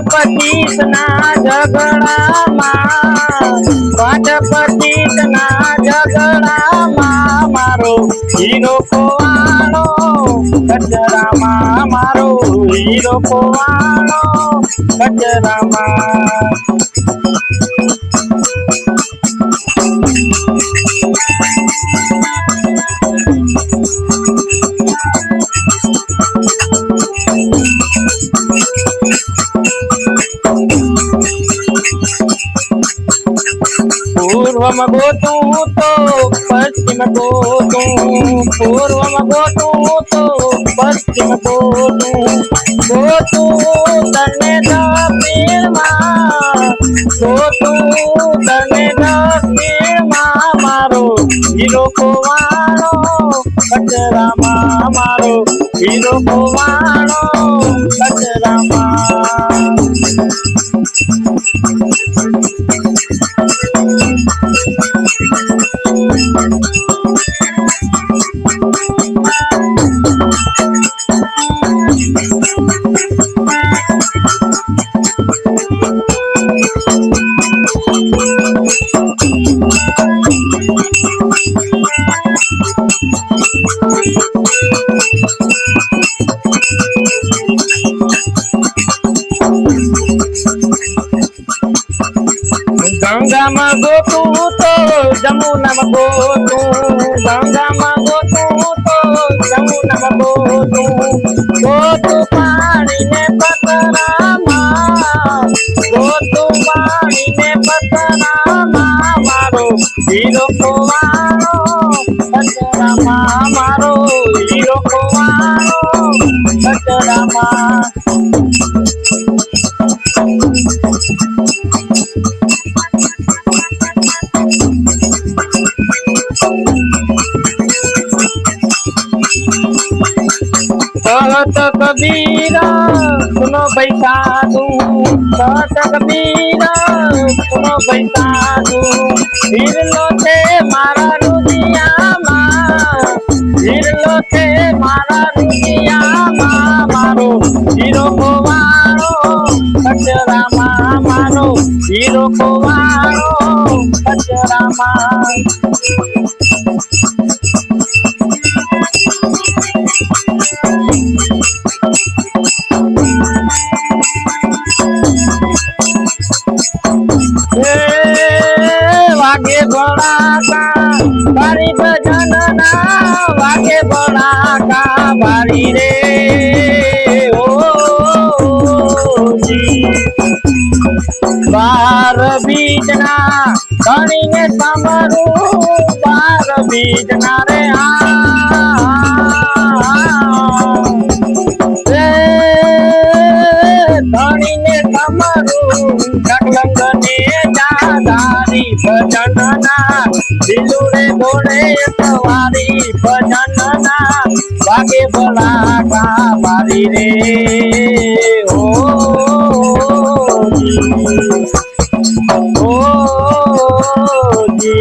પચીસના ઝઘડામાં, 25ના ઝઘડામાં મારો હીરો ખોવાણો કચરામાં, મારો હીરો ખોવાણો કચરામાં. પૂર્વમાં ગોતું તો પશ્ચિમ ગોતું, પૂર્વમાં ગોતું તો પશ્ચિમ ગોતું, ગોતું તને દક્ષિણમાં, ગોતું તને દક્ષિણમાં મારો હીરો ખોવાણો કચરામાં, મારો હીરો ખોવાણો કચરામાં. ગંગામાં ગોતું તો જમુનામાં ગોતું, ગંગામાં ગોતું તો જમુનામાં ગોતું, ગોતું પાણીને પતરામાં, ગોતું પાણીને પતરામાં મારો હીરો ખોવાણો કચરામાં, મારો હીરો ખોવાણો કચરામાં. कहत कबीरा सुनो भाई साधु, कहत कबीरा सुनो भाई साधु, हिरलो छे मारा रुजियामां, हिरलो छे मारा रुजियामां मारो हीरो खोवाणो कचरामां, मारो हीरो खोवाणो कचरामां. वागे भड़ाका बारी भजनना, वागे भड़ाका बारी रे ओ जी. 12 बीजना धणीने समरू, 12 बीजना रे धणीने समरू, ढकलंगने जादारी भजनना, दिलुरे घोड़े सवारी भजनना, वागे भड़ाका बारी रे ओ जी, ओ जी.